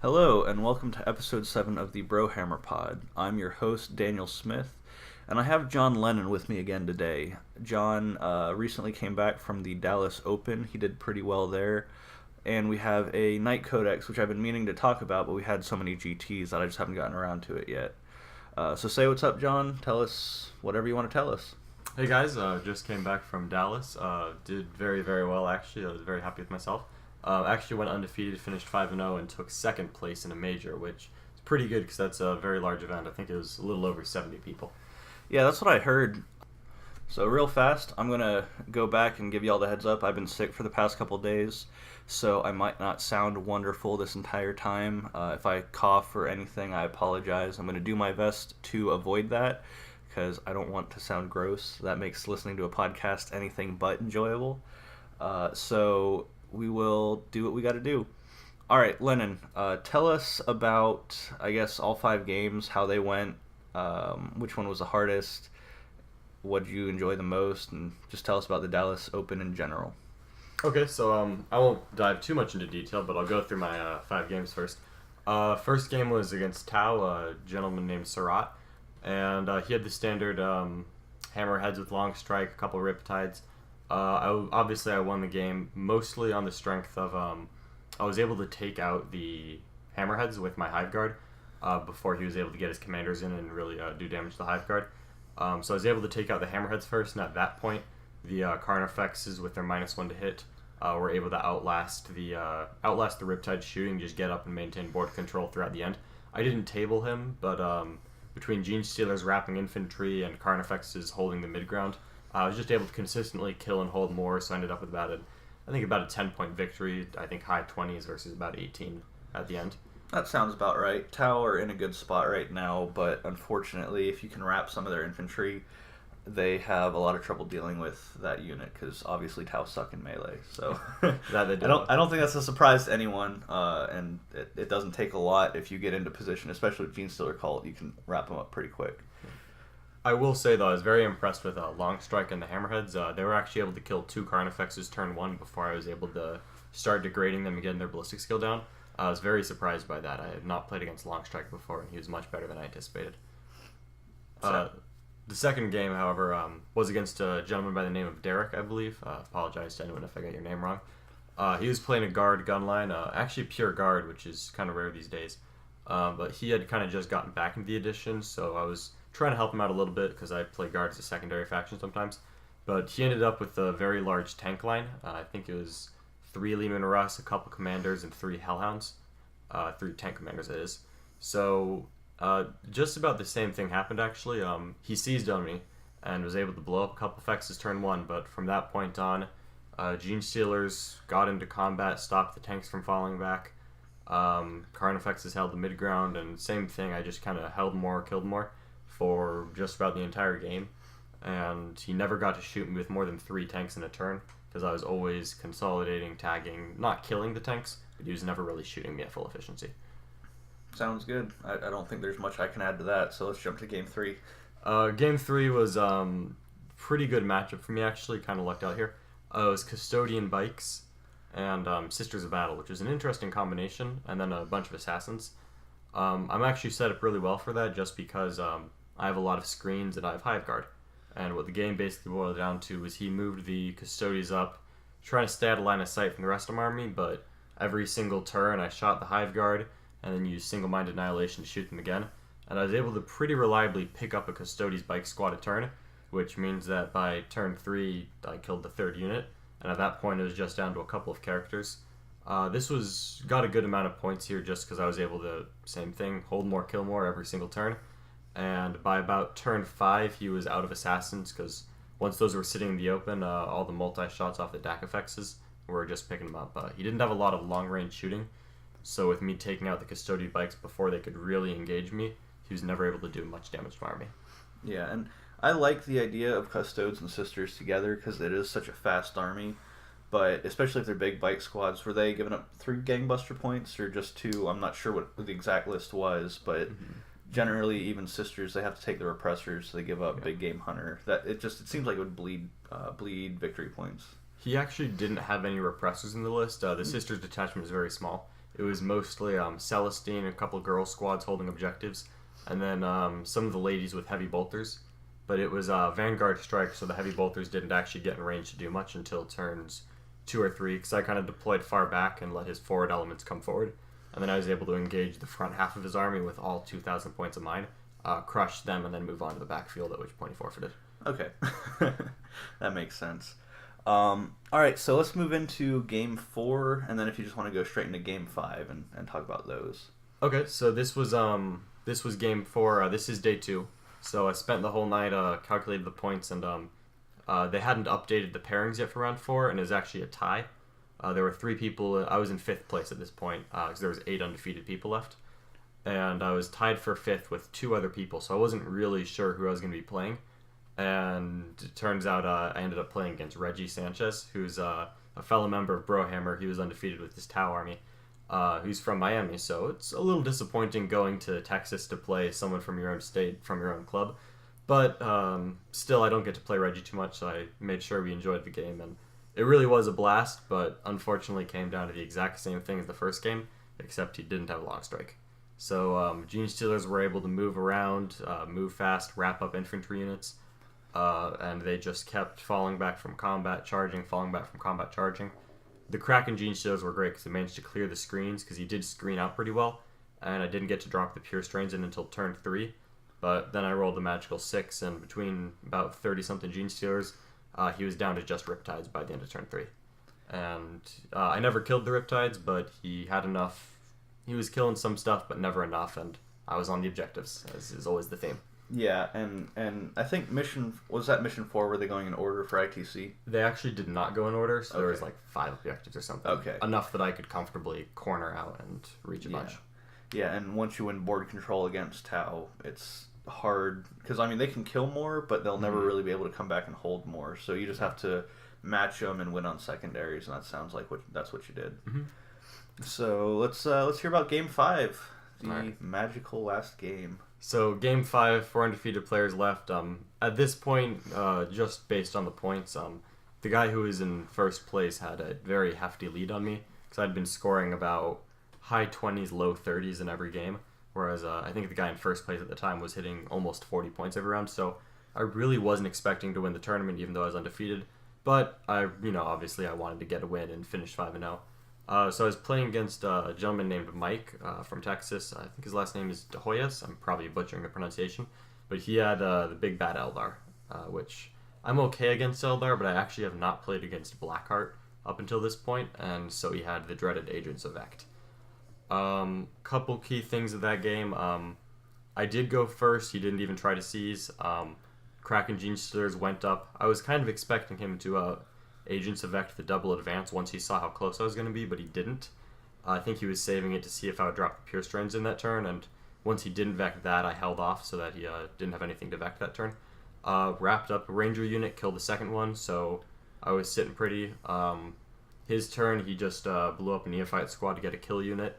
Hello, and welcome to episode 7 of the Brohammer Pod. I'm your host, Daniel Smith, and I have John Lennon with me again today. John recently came back from the Dallas Open. He did pretty well there. And we have a Knight Codex, which I've been meaning to talk about, but we had so many GTs that I just haven't gotten around to it yet. So say what's up, John. Tell us whatever you want to tell us. Hey guys, just came back from Dallas. Did very, very well actually. I was very happy with myself. Actually went undefeated, finished 5-0, and took second place in a major, which is pretty good because that's a very large event. I think it was a little over 70 people. Yeah, that's what I heard. So real fast, I'm going to go back and give you all the heads up. I've been sick for the past couple days, so I might not sound wonderful this entire time. If I cough or anything, I apologize. I'm going to do my best to avoid that because I don't want to sound gross. That makes listening to a podcast anything but enjoyable. So we will do what we got to do. All right, Lennon, tell us about, I guess, all 5 games, how they went, which one was the hardest, what did you enjoy the most, and just tell us about the Dallas Open in general. Okay, so I won't dive too much into detail, but I'll go through my 5 games first. First game was against Tao, a gentleman named Sarat, and he had the standard hammerheads with long strike, a couple riptides. Obviously, I won the game mostly on the strength of I was able to take out the hammerheads with my hive guard before he was able to get his commanders in and really do damage to the hive guard. So I was able to take out the hammerheads first, and at that point, the Carnifexes with their -1 to hit were able to outlast the riptide shooting, just get up and maintain board control throughout the end. I didn't table him, but between Gene Stealer's wrapping infantry and Carnifexes holding the mid-ground, I was just able to consistently kill and hold more, so I ended up with about a 10-point victory. I think high 20s versus about 18 at the end. That sounds about right. Tau are in a good spot right now, but unfortunately, if you can wrap some of their infantry, they have a lot of trouble dealing with that unit because obviously Tau suck in melee. So That they do. I don't think that's a surprise to anyone, and it doesn't take a lot if you get into position, especially with Gene Stealer Cult. You can wrap them up pretty quick. I will say, though, I was very impressed with Long Strike and the Hammerheads. They were actually able to kill 2 Carnifexes turn 1 before I was able to start degrading them and getting their ballistic skill down. I was very surprised by that. I had not played against Long Strike before, and he was much better than I anticipated. The second game, however, was against a gentleman by the name of Derek, I believe. Apologize to anyone if I got your name wrong. He was playing a guard gun line, actually pure guard, which is kind of rare these days. But he had kind of just gotten back into the edition, so I was trying to help him out a little bit because I play guard as a secondary faction sometimes. But he ended up with a very large tank line. I think it was 3 Leman Russ, a couple commanders, and 3 Hellhounds. 3 tank commanders, that is. So just about the same thing happened, actually. He seized on me and was able to blow up a couple Fexes turn 1, but from that point on, Gene Stealers got into combat, stopped the tanks from falling back. Carnifexes held the mid-ground, and same thing, I just kind of held more, killed more for just about the entire game, and he never got to shoot me with more than 3 tanks in a turn because I was always consolidating, tagging, not killing the tanks, but he was never really shooting me at full efficiency. Sounds good. I don't think there's much I can add to that, so let's jump to Game 3. Game 3 was pretty good matchup for me, actually. Kind of lucked out here. It was Custodian Bikes and Sisters of Battle, which is an interesting combination, and then a bunch of Assassins. I'm actually set up really well for that just because I have a lot of screens and I have Hive Guard. And what the game basically boiled down to was he moved the Custodians up, trying to stay out of line of sight from the rest of my army, but every single turn I shot the Hive Guard and then used single-minded annihilation to shoot them again. And I was able to pretty reliably pick up a Custodian's Bike squad a turn, which means that by turn 3 I killed the 3rd unit, and at that point it was just down to a couple of characters. This got a good amount of points here just because I was able to, same thing, hold more, kill more every single turn. And by about turn 5, he was out of Assassins because once those were sitting in the open, all the multi-shots off the DAC effects were just picking them up. He didn't have a lot of long-range shooting, so with me taking out the Custodian Bikes before they could really engage me, he was never able to do much damage to my army. Yeah, and I like the idea of Custodes and Sisters together because it is such a fast army. But especially if they're big bike squads, were they giving up 3 gangbuster points or just 2? I'm not sure what the exact list was, but generally even Sisters, they have to take the repressors, so they give up big game hunter. That it seems like it would bleed victory points. He actually didn't have any repressors in the list. The Sisters detachment is very small. It was mostly Celestine, a couple girl squads holding objectives, and then some of the ladies with heavy bolters. But it was Vanguard strike, so the heavy bolters didn't actually get in range to do much until turns 2 or 3, because I kind of deployed far back and let his forward elements come forward. And then I was able to engage the front half of his army with all 2,000 points of mine, crush them, and then move on to the backfield, at which point he forfeited. Okay. That makes sense. All right, so let's move into Game 4, and then if you just want to go straight into Game 5 and talk about those. Okay, so this was Game 4. This is Day 2. So I spent the whole night calculated the points, and they hadn't updated the pairings yet for round 4, and it was actually a tie. There were 3 people. I was in 5th place at this point because there was 8 undefeated people left, and I was tied for 5th with 2 other people. So I wasn't really sure who I was going to be playing, and it turns out I ended up playing against Reggie Sanchez, who's a fellow member of Brohammer. He was undefeated with his Tau army. Who's from Miami, so it's a little disappointing going to Texas to play someone from your own state, from your own club. But still, I don't get to play Reggie too much, so I made sure we enjoyed the game. And it really was a blast, but unfortunately came down to the exact same thing as the first game, except he didn't have a long strike. So Gene Stealers were able to move around, move fast, wrap up infantry units, and they just kept falling back from combat, charging, falling back from combat, charging. The Kraken Gene Stealers were great because they managed to clear the screens, because he did screen out pretty well, and I didn't get to drop the Pure Strains in until turn 3, but then I rolled the Magical 6, and between about 30-something Gene Stealers, he was down to just Riptides by the end of turn 3. And I never killed the Riptides, but he had enough. He was killing some stuff, but never enough, and I was on the objectives, as is always the theme. Yeah, and I think mission 4, were they going in order for ITC? They actually did not go in order, so there was like 5 objectives or something. Okay. Enough that I could comfortably corner out and reach a bunch. Yeah, and once you win board control against Tau, it's hard, because, I mean, they can kill more, but they'll never really be able to come back and hold more, so you just have to match them and win on secondaries, and that sounds like that's what you did. Mm-hmm. So let's hear about Game 5, the magical last game. So Game 5, 4 undefeated players left. At this point, just based on the points, the guy who was in first place had a very hefty lead on me, because I'd been scoring about high 20s, low 30s in every game, whereas I think the guy in first place at the time was hitting almost 40 points every round, so I really wasn't expecting to win the tournament, even though I was undefeated, but obviously I wanted to get a win and finish 5-0. So I was playing against a gentleman named Mike from Texas. I think his last name is De Hoyos. I'm probably butchering the pronunciation. But he had the big bad Eldar, which I'm okay against Eldar, but I actually have not played against Blackheart up until this point, and so he had the dreaded Agents of Ect. Couple key things of that game. I did go first. He didn't even try to seize. Kraken Gene Stealers went up. I was kind of expecting him to Agents of Ect the double advance once he saw how close I was going to be, but he didn't. I think he was saving it to see if I would drop the Pure Strains in that turn, and once he didn't Vect that, I held off so that he didn't have anything to Vect that turn. Wrapped up a Ranger unit, killed the second one, so I was sitting pretty. His turn, he just blew up a Neophyte squad to get a kill unit.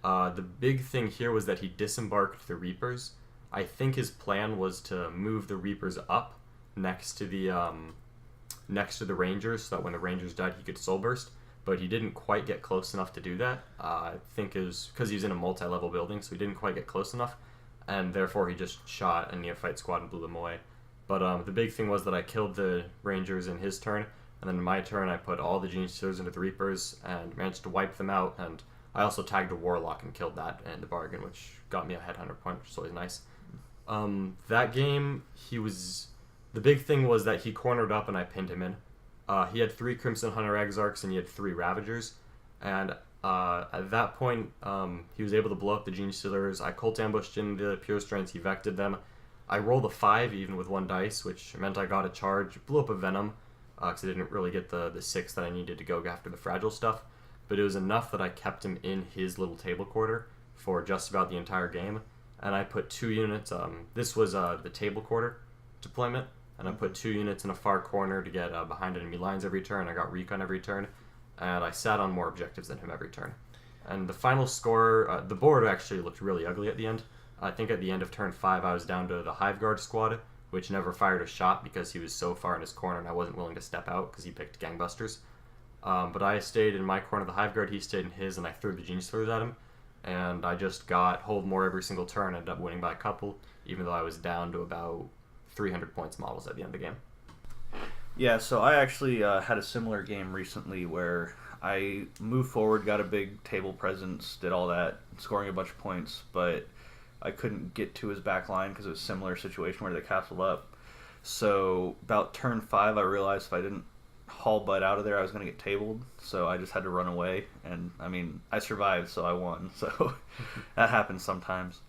The big thing here was that he disembarked the Reapers. I think his plan was to move the Reapers up next to the Rangers, so that when the Rangers died, he could Soul Burst, but he didn't quite get close enough to do that. I think it was because he was in a multi-level building, so he didn't quite get close enough, and therefore he just shot a Neophyte squad and blew them away. But the big thing was that I killed the Rangers in his turn, and then in my turn I put all the Gene Stealers into the Reapers and managed to wipe them out, and I also tagged a Warlock and killed that in the bargain, which got me a Headhunter point, which is always nice. That game, the big thing was that he cornered up and I pinned him in. He had 3 Crimson Hunter Exarchs and he had 3 Ravagers. And at that point, he was able to blow up the Gene Stealers. I Cult Ambushed in the Pure Strains, he Vected them. I rolled a 5 even with 1 dice, which meant I got a charge. Blew up a Venom, because I didn't really get the 6 that I needed to go after the fragile stuff. But it was enough that I kept him in his little table quarter for just about the entire game. And I put 2 units, this was the table quarter deployment. And I put 2 units in a far corner to get behind enemy lines every turn. I got recon every turn, and I sat on more objectives than him every turn. And the final score, the board actually looked really ugly at the end. I think at the end of turn 5, I was down to the Hive Guard squad, which never fired a shot because he was so far in his corner and I wasn't willing to step out because he picked Gangbusters. But I stayed in my corner of the Hive Guard, he stayed in his, and I threw the Genius Throwers at him. And I just got hold more every single turn, ended up winning by a couple, even though I was down to about 300 points models at the end of the game. Yeah, so I actually had a similar game recently where I moved forward, got a big table presence, did all that, scoring a bunch of points, but I couldn't get to his back line because it was a similar situation where they castled up. So about turn 5, I realized if I didn't haul Bud out of there, I was going to get tabled. So I just had to run away, and I mean, I survived, so I won. So that happens sometimes.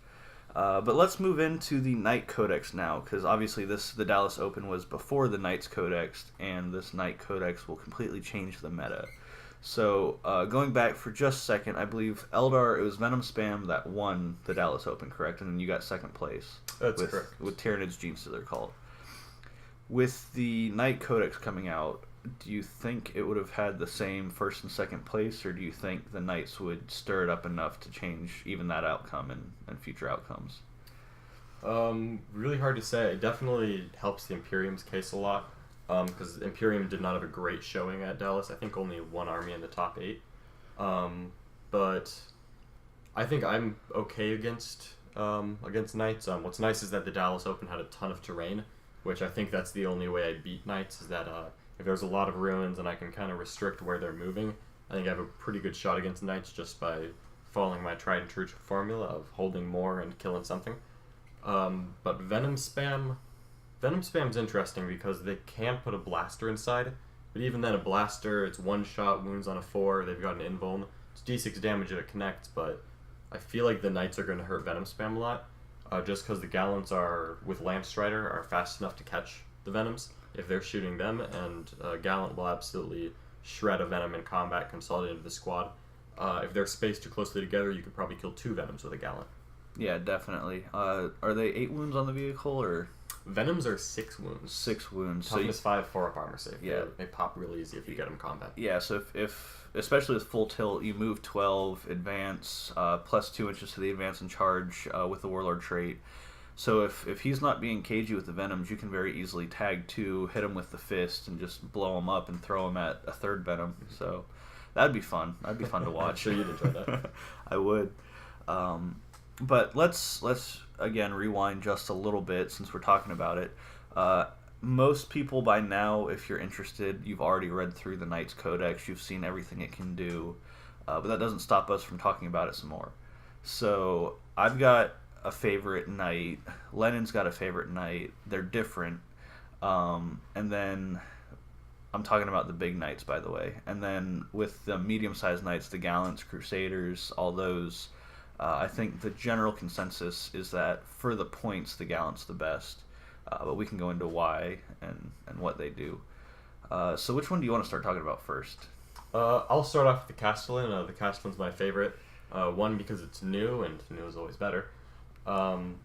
But let's move into the Knight Codex now, because obviously the Dallas Open was before the Knights Codex, and this Knight Codex will completely change the meta. So going back for just a second, I believe Eldar, it was Venom Spam that won the Dallas Open, correct? And then you got second place. That's correct. With Tyranids Geniuses, they're called. With the Knight Codex coming out, do you think it would have had the same first and second place, or do you think the Knights would stir it up enough to change even that outcome and future outcomes? Really hard to say. It definitely helps the Imperium's case a lot, because Imperium did not have a great showing at Dallas. I think only one army in the top 8. But I think I'm okay against Knights. What's nice is that the Dallas Open had a ton of terrain, which I think that's the only way I beat Knights, is that if there's a lot of ruins and I can kind of restrict where they're moving, I think I have a pretty good shot against Knights just by following my tried and true formula of holding more and killing something. But Venom Spam's interesting because they can put a blaster inside, but even then a blaster, it's one shot, wounds on a 4, they've got an invuln. It's D6 damage if it connects, but I feel like the Knights are going to hurt Venom Spam a lot, just because the Gallants are, with Lance Strider, are fast enough to catch the Venoms if they're shooting them, and Gallant will absolutely shred a Venom in combat, consolidate into the squad. If they're spaced too closely together, you could probably kill 2 Venoms with a Gallant. Yeah, definitely. Are they 8 wounds on the vehicle, or...? Venoms are 6 wounds. 6 wounds. Toughness 5, 4 up armor save. Yeah. They pop really easy if you get them combat. Yeah, so if especially with full tilt, you move 12, advance, plus 2 inches to the advance and charge with the Warlord trait. So if he's not being cagey with the Venoms, you can very easily tag 2, hit him with the fist, and just blow him up and throw him at a 3rd Venom. So that'd be fun. That'd be fun to watch. I'm sure you'd enjoy that. I would. But let's again rewind just a little bit since we're talking about it. Most people by now, if you're interested, you've already read through the Knights Codex. You've seen everything it can do, but that doesn't stop us from talking about it some more. So I've got a favorite Knight. Lennon's got a favorite Knight. They're different. And then I'm talking about the big Knights, by the way. And then with the medium-sized Knights, the Gallants, Crusaders, all those, I think the general consensus is that for the points, the Gallant's the best. But we can go into why and what they do. So which one do you want to start talking about first? I'll start off with the Castellan. The Castellan's my favorite. One, because it's new, and new is always better.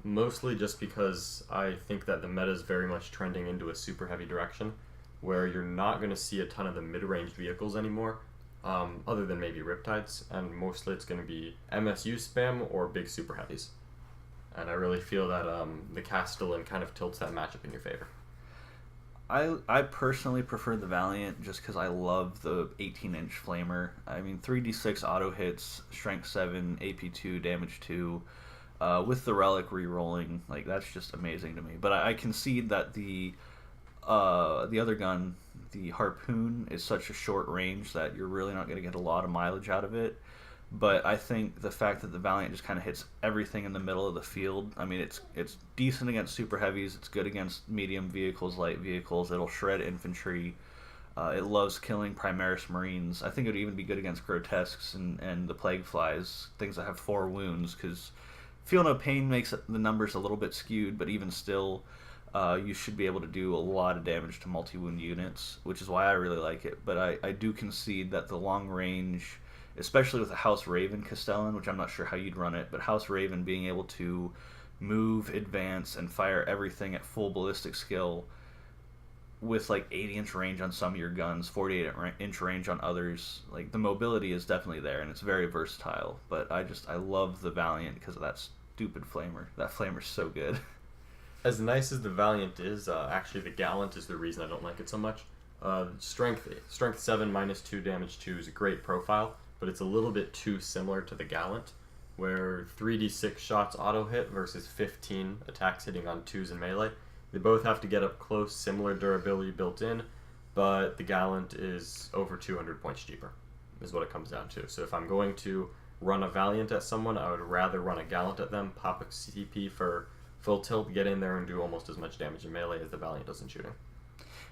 Mostly just because I think that the meta is very much trending into a super heavy direction, where you're not going to see a ton of the mid-range vehicles anymore, other than maybe Riptides, and mostly it's going to be MSU spam or big super heavies. And I really feel that the Castellan kind of tilts that matchup in your favor. I personally prefer the Valiant just because I love the 18-inch flamer. I mean, 3d6 auto hits, strength 7, AP 2, damage 2, with the relic re-rolling, like that's just amazing to me. But I concede that the other gun, the Harpoon, is such a short range that you're really not going to get a lot of mileage out of it. But I think the fact that the Valiant just kind of hits everything in the middle of the field, I mean, it's decent against super heavies, it's good against medium vehicles, light vehicles, it'll shred infantry, it loves killing Primaris Marines. I think it would even be good against Grotesques and the Plague Flies, things that have 4 wounds, because Feel No Pain makes the numbers a little bit skewed, but even still, you should be able to do a lot of damage to multi-wound units, which is why I really like it. But I do concede that the long range, especially with a House Raven Castellan, which I'm not sure how you'd run it, but House Raven being able to move, advance, and fire everything at full ballistic skill with like 80-inch range on some of your guns, 48-inch range on others, like the mobility is definitely there, and it's very versatile. But I love the Valiant because of that stupid flamer. That flamer's so good. As nice as the Valiant is, actually the Gallant is the reason I don't like it so much. Strength 7 -2 damage 2 is a great profile, but it's a little bit too similar to the Gallant, where 3d6 shots auto hit versus 15 attacks hitting on 2s in melee. They both have to get up close, similar durability built in, but the Gallant is over 200 points cheaper, is what it comes down to. So if I'm going to run a Valiant at someone, I would rather run a Gallant at them, pop a CP for full tilt, get in there and do almost as much damage in melee as the Valiant does in shooting.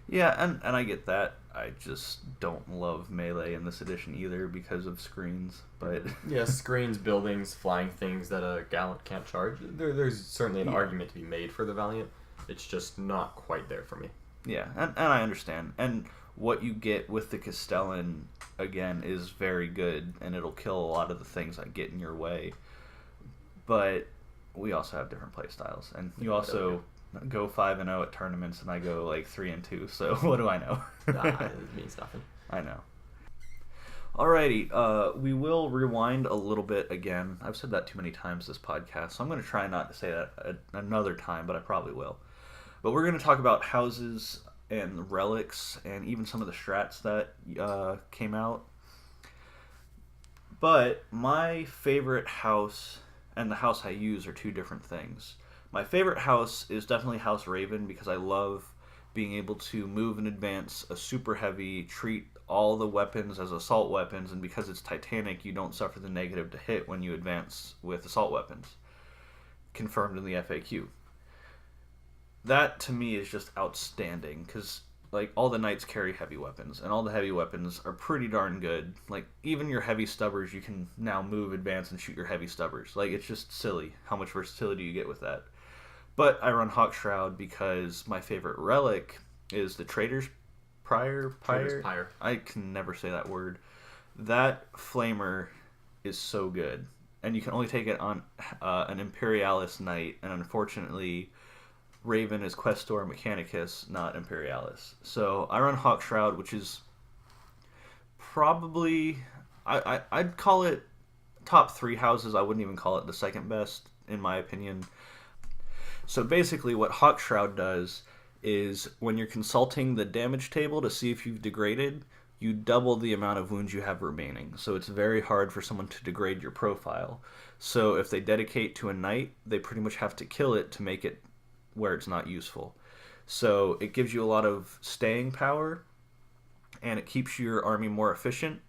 Yeah, and I get that. I just don't love melee in this edition either because of screens. But yeah, screens, buildings, flying things that a Gallant can't charge. There's certainly an argument to be made for the Valiant. It's just not quite there for me. Yeah, and I understand. And what you get with the Castellan, again, is very good, and it'll kill a lot of the things that get in your way. But we also have different play styles, and you also go 5-0 at tournaments, and I go like 3-2. So what do I know? It means nothing. I know. Alrighty, we will rewind a little bit again. I've said that too many times this podcast, so I'm going to try not to say that another time, but I probably will. But we're going to talk about houses and relics and even some of the strats that came out. But my favorite house and the house I use are two different things. My favorite house is definitely House Raven because I love being able to move and advance a super heavy, treat all the weapons as assault weapons, and because it's Titanic, you don't suffer the negative to hit when you advance with assault weapons. Confirmed in the FAQ. That to me is just outstanding because like all the knights carry heavy weapons, and all the heavy weapons are pretty darn good. Like even your heavy stubbers, you can now move, advance, and shoot your heavy stubbers. Like it's just silly how much versatility you get with that. But I run Hawk Shroud because my favorite relic is the Trader's Pyre. I can never say that word. That flamer is so good, and you can only take it on an Imperialis knight, and unfortunately Raven is Questor Mechanicus, not Imperialis. So I run Hawk Shroud, which is probably I'd call it top 3 houses. I wouldn't even call it the second best in my opinion. So basically what Hawk Shroud does is when you're consulting the damage table to see if you've degraded, you double the amount of wounds you have remaining. So it's very hard for someone to degrade your profile. So if they dedicate to a knight, they pretty much have to kill it to make it where it's not useful. So it gives you a lot of staying power, and it keeps your army more efficient,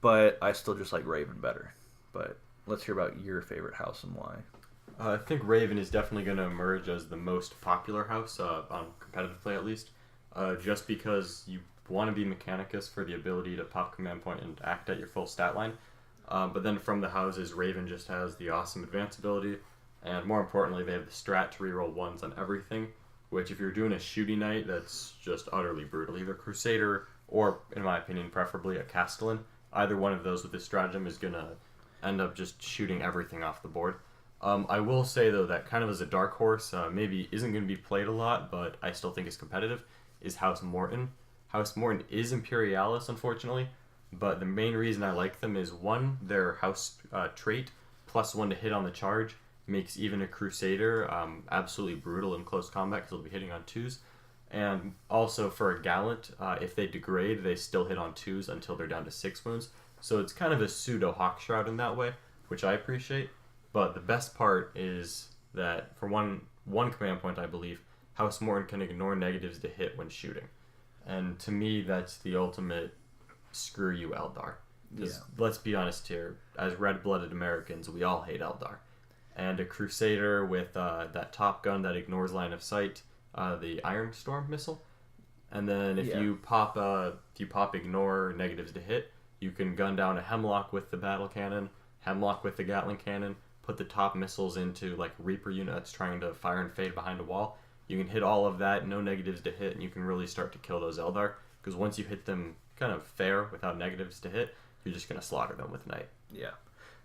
but I still just like Raven better. But let's hear about your favorite house and why. I think Raven is definitely going to emerge as the most popular house, on competitive play at least, just because you want to be Mechanicus for the ability to pop command point and act at your full stat line. But then from the houses, Raven just has the awesome advance ability, and more importantly, they have the strat to reroll 1s on everything, which if you're doing a shooting knight, that's just utterly brutal. Either Crusader or, in my opinion, preferably a Castellan. Either one of those with this stratagem is going to end up just shooting everything off the board. I will say, though, that kind of as a dark horse, maybe isn't going to be played a lot, but I still think is competitive, is House Morton. House Morton is Imperialis, unfortunately, but the main reason I like them is, one, their house trait, +1 to hit on the charge, makes even a Crusader absolutely brutal in close combat because they'll be hitting on 2s. And also for a Gallant, if they degrade, they still hit on 2s until they're down to 6 wounds. So it's kind of a pseudo Hawk Shroud in that way, which I appreciate. But the best part is that for one command point, I believe, House Morton can ignore negatives to hit when shooting. And to me, that's the ultimate screw you, Eldar. Because let's be honest here, as red-blooded Americans, we all hate Eldar. And a Crusader with that top gun that ignores line of sight, the Iron Storm missile. And then if you pop ignore negatives to hit, you can gun down a Hemlock with the battle cannon, Hemlock with the Gatling cannon, put the top missiles into like Reaper unit that's trying to fire and fade behind a wall. You can hit all of that, no negatives to hit, and you can really start to kill those Eldar. Because once you hit them kind of fair without negatives to hit, you're just going to slaughter them with Knight. Yeah.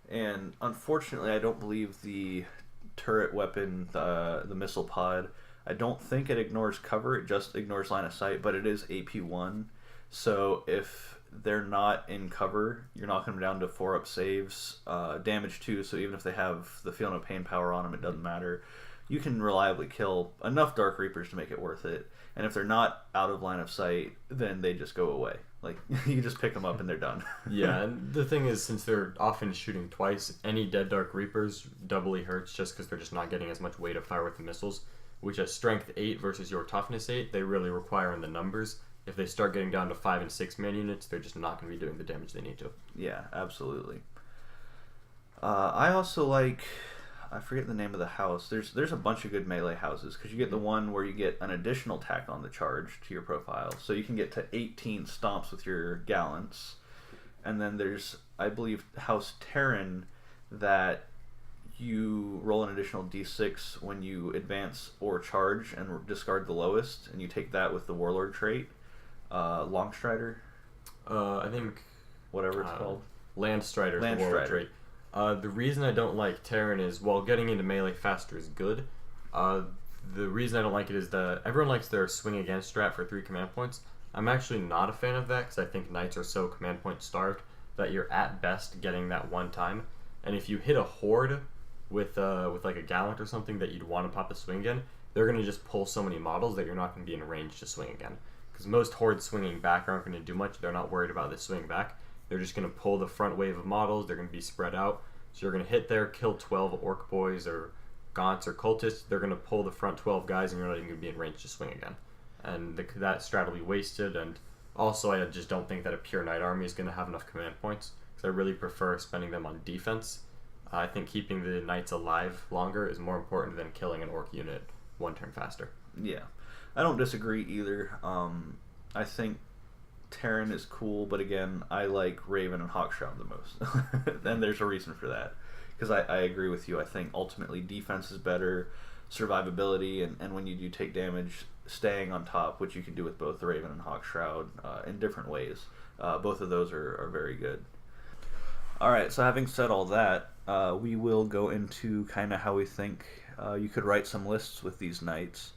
And unfortunately, I don't believe the turret weapon, the missile pod, I don't think it ignores cover, it just ignores line of sight, but it is AP1. So if they're not in cover, you're knocking them down to 4-up saves, damage 2, so even if they have the Feel No Pain power on them, it doesn't matter. you can reliably kill enough Dark Reapers to make it worth it. And if they're not out of line of sight, then they just go away. Like, you just pick them up and they're done. Yeah, and the thing is, since they're often shooting twice, any dead Dark Reapers doubly hurts just because they're just not getting as much weight of fire with the missiles, which at strength 8 versus your toughness 8, they really require in the numbers. If they start getting down to 5 and 6 man units, they're just not going to be doing the damage they need to. Yeah, absolutely. I also like... I forget the name of the house. There's a bunch of good melee houses, because you get the one where you get an additional tack on the charge to your profile. So you can get to 18 stomps with your gallants. And then there's, I believe, House Terran, that you roll an additional d6 when you advance or charge and discard the lowest, and you take that with the Warlord trait. Longstrider? I think... Whatever it's called. Landstrider is the Warlord trait. The reason I don't like Terran is, while getting into melee faster is good, the reason I don't like it is that everyone likes their swing against strat for 3 command points. I'm actually not a fan of that, because I think Knights are so command point starved that you're at best getting that one time. And if you hit a horde with like a Gallant or something that you'd want to pop a swing again, they're going to just pull so many models that you're not going to be in range to swing again. Because most hordes swinging back aren't going to do much. They're not worried about the swing back. They're just going to pull the front wave of models. They're going to be spread out. So you're going to hit there, kill 12 Orc Boys or Gaunts or Cultists. They're going to pull the front 12 guys, and you're not even going to be in range to swing again. And that strat will be wasted. And also, I just don't think that a pure Knight army is going to have enough command points, because I really prefer spending them on defense. I think keeping the Knights alive longer is more important than killing an Orc unit one turn faster. Yeah, I don't disagree either. I think Terran is cool, but again, I like Raven and Hawkshroud the most. And there's a reason for that. Because I agree with you. I think ultimately defense is better, survivability, and when you do take damage, staying on top, which you can do with both the Raven and Hawkshroud in different ways. Both of those are very good. Alright, so having said all that, we will go into kind of how we think you could write some lists with these Knights.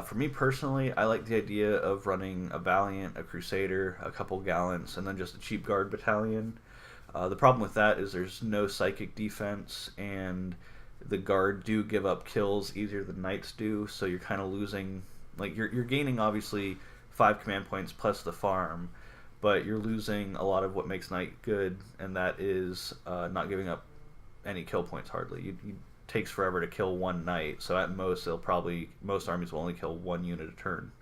For me personally, I like the idea of running a Valiant, a Crusader, a couple Gallants, and then just a cheap guard battalion. The problem with that is there's no psychic defense, and the guard do give up kills easier than Knights do, so you're kind of losing... Like, you're gaining, obviously, 5 command points plus the farm, but you're losing a lot of what makes Knight good, and that is not giving up any kill points hardly. It takes forever to kill one Knight, so at most most armies will only kill 1 unit a turn.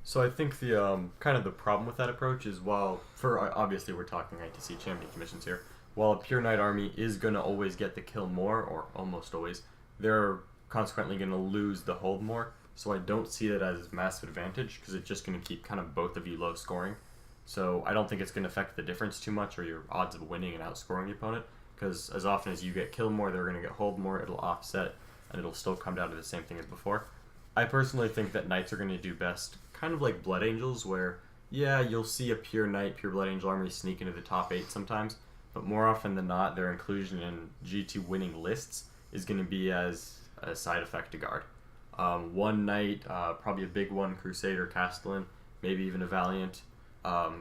So I think the kind of the problem with that approach is, obviously we're talking ITC champion commissions here, while a pure Knight army is going to always get the kill more, or almost always, they're consequently going to lose the hold more. So I don't see that as a massive advantage, because it's just going to keep kind of both of you low scoring. So I don't think it's going to affect the difference too much, or your odds of winning and outscoring the opponent, because as often as you get kill more, they're going to get hold more, it'll offset, and it'll still come down to the same thing as before. I personally think that Knights are going to do best kind of like Blood Angels, where, yeah, you'll see a pure Knight, pure Blood Angel army sneak into the top 8 sometimes, but more often than not, their inclusion in G2 winning lists is going to be as a side effect to guard. One Knight, probably a big one, Crusader, Castellan, maybe even a Valiant,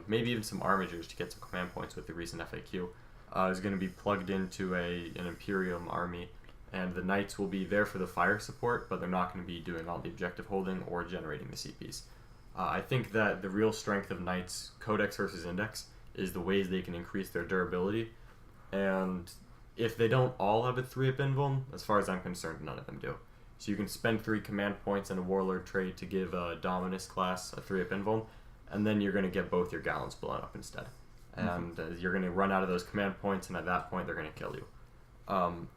maybe even some Armigers to get some command points with the recent FAQ, is going to be plugged into an Imperium army, and the Knights will be there for the fire support, but they're not going to be doing all the objective holding or generating the CPs. I think that the real strength of Knights, Codex versus Index, is the ways they can increase their durability, and if they don't all have a 3-up invuln, as far as I'm concerned, none of them do. So you can spend 3 command points and a Warlord trait to give a Dominus class a 3-up invuln, and then you're going to get both your Gallants blown up instead. And you're going to run out of those command points, and at that point they're going to kill you.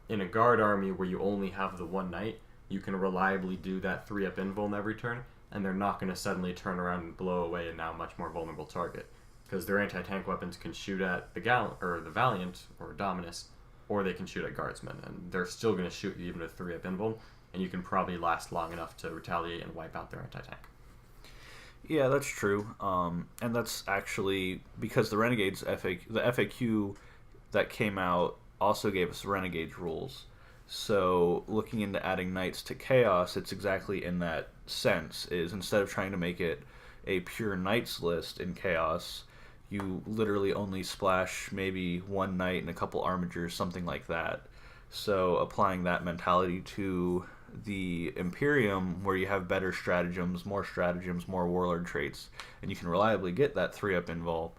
In a guard army where you only have the one Knight, you can reliably do that 3-up invuln every turn, and they're not going to suddenly turn around and blow away a now much more vulnerable target, because their anti-tank weapons can shoot at the Gallant or the Valiant or Dominus, or they can shoot at Guardsmen, and they're still going to shoot you even with 3-up invuln, and you can probably last long enough to retaliate and wipe out their anti-tank. Yeah, that's true. And that's actually because the Renegades the FAQ that came out also gave us Renegades rules. So looking into adding Knights to Chaos, it's exactly in that sense, is instead of trying to make it a pure Knights list in Chaos, you literally only splash maybe 1 Knight and a couple Armigers, something like that. So applying that mentality to the Imperium, where you have better stratagems, more warlord traits, and you can reliably get that 3-up invul.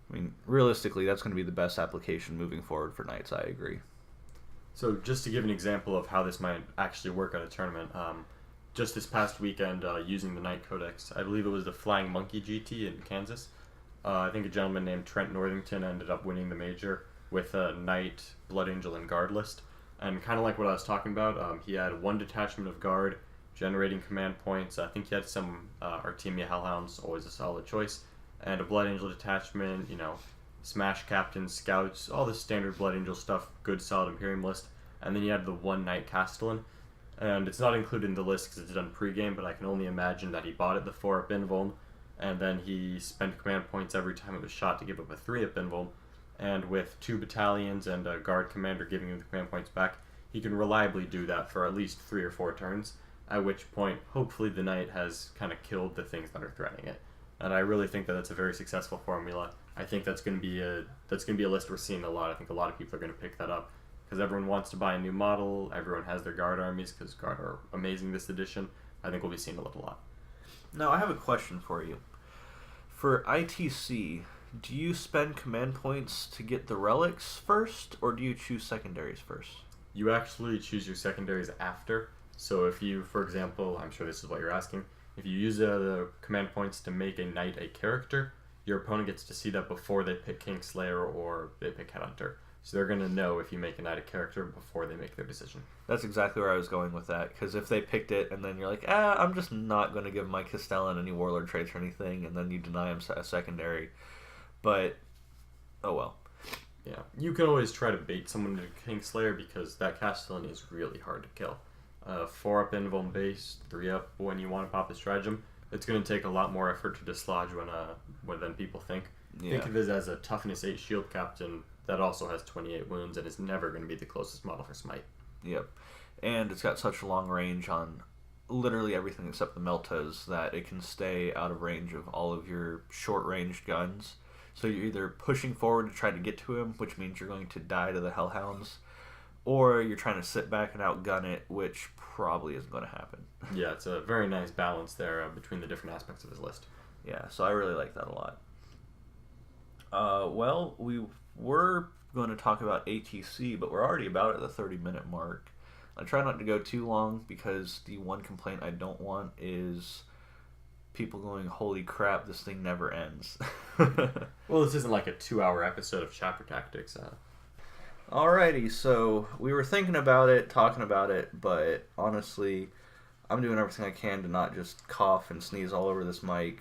I mean, realistically, that's going to be the best application moving forward for Knights, I agree. So just to give an example of how this might actually work at a tournament, just this past weekend, using the Knight Codex, I believe it was the Flying Monkey GT in Kansas. I think a gentleman named Trent Northington ended up winning the major with a Knight, Blood Angel, and Guard list. And kind of like what I was talking about, he had 1 detachment of Guard, generating command points. I think he had some Artemia Hellhounds, always a solid choice, and a Blood Angel detachment, Smash Captains, Scouts, all the standard Blood Angel stuff, good solid Imperium list. And then you had the 1 Knight Castellan. And it's not included in the list because it's done pre-game, but I can only imagine that he bought it the 4-up invuln, and then he spent command points every time it was shot to give up a 3-up invuln. And with 2 battalions and a guard commander giving him the command points back, he can reliably do that for at least 3 or 4 turns, at which point, hopefully the Knight has kind of killed the things that are threatening it. And I really think that that's a very successful formula. I think that's going to be a list we're seeing a lot. I think a lot of people are going to pick that up because everyone wants to buy a new model. Everyone has their guard armies because guard are amazing this edition. I think we'll be seeing a lot. Now, I have a question for you. For ITC, do you spend command points to get the relics first, or do you choose secondaries first? You actually choose your secondaries after. So if you, for example, I'm sure this is what you're asking, if you use the command points to make a Knight a character, your opponent gets to see that before they pick Kingslayer or they pick Headhunter. So they're going to know if you make a Knight a character before they make their decision. That's exactly where I was going with that, because if they picked it and then you're like, I'm just not going to give my Castellan any warlord traits or anything, and then you deny him a secondary. But, oh well. Yeah, you can always try to bait someone into Kingslayer because that Castellan is really hard to kill. 4-up invuln base, 3-up when you want to pop the stratagem. It's going to take a lot more effort to dislodge than people think. Yeah. Think of it as a toughness 8 shield captain that also has 28 wounds and is never going to be the closest model for Smite. Yep. And it's got such long range on literally everything except the Meltas that it can stay out of range of all of your short-ranged guns. So you're either pushing forward to try to get to him, which means you're going to die to the Hellhounds, or you're trying to sit back and outgun it, which probably isn't going to happen. Yeah, it's a very nice balance there between the different aspects of his list. Yeah, so I really like that a lot. Well, we were going to talk about ATC, but we're already about at the 30-minute mark. I try not to go too long because the one complaint I don't want is people going, holy crap, this thing never ends. Well, this isn't like a 2-hour episode of Chapter Tactics. Alrighty, so we were thinking about it, talking about it, but honestly, I'm doing everything I can to not just cough and sneeze all over this mic.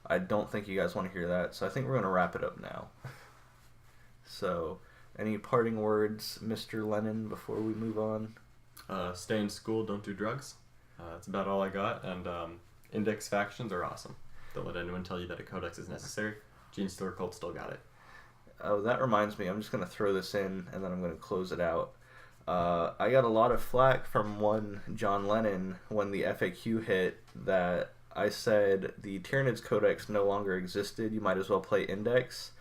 I don't think you guys want to hear that, so I think we're going to wrap it up now. So, any parting words, Mr. Lennon, before we move on? Stay in school, don't do drugs. That's about all I got, and index factions are awesome. Don't let anyone tell you that a codex is necessary. Gene Stealer Cult still got it. Oh, that reminds me, I'm just going to throw this in, and then I'm going to close it out. I got a lot of flack from one John Lennon when the FAQ hit that I said the Tyranids Codex no longer existed, you might as well play Index.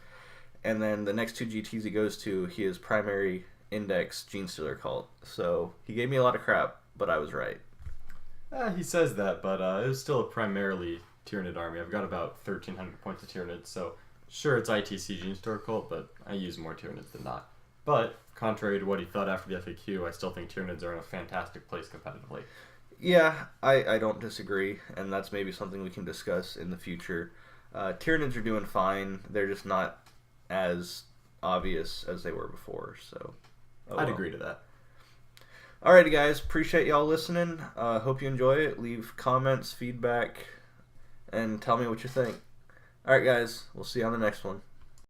And then the next 2 GTs he goes to, he is primary Index Gene Stealer Cult. So he gave me a lot of crap, but I was right. He says that, but it was still a primarily Tyranid army. I've got about 1,300 points of Tyranids, so sure it's ITC Gene Stealer Cult, but I use more Tyranids than not. But, contrary to what he thought after the FAQ, I still think Tyranids are in a fantastic place competitively. Yeah, I don't disagree, and that's maybe something we can discuss in the future. Tyranids are doing fine. They're just not as obvious as they were before, so... I'd agree to that. Alrighty, guys. Appreciate y'all listening. Hope you enjoy it. Leave comments, feedback, and tell me what you think. Alright, guys. We'll see you on the next one.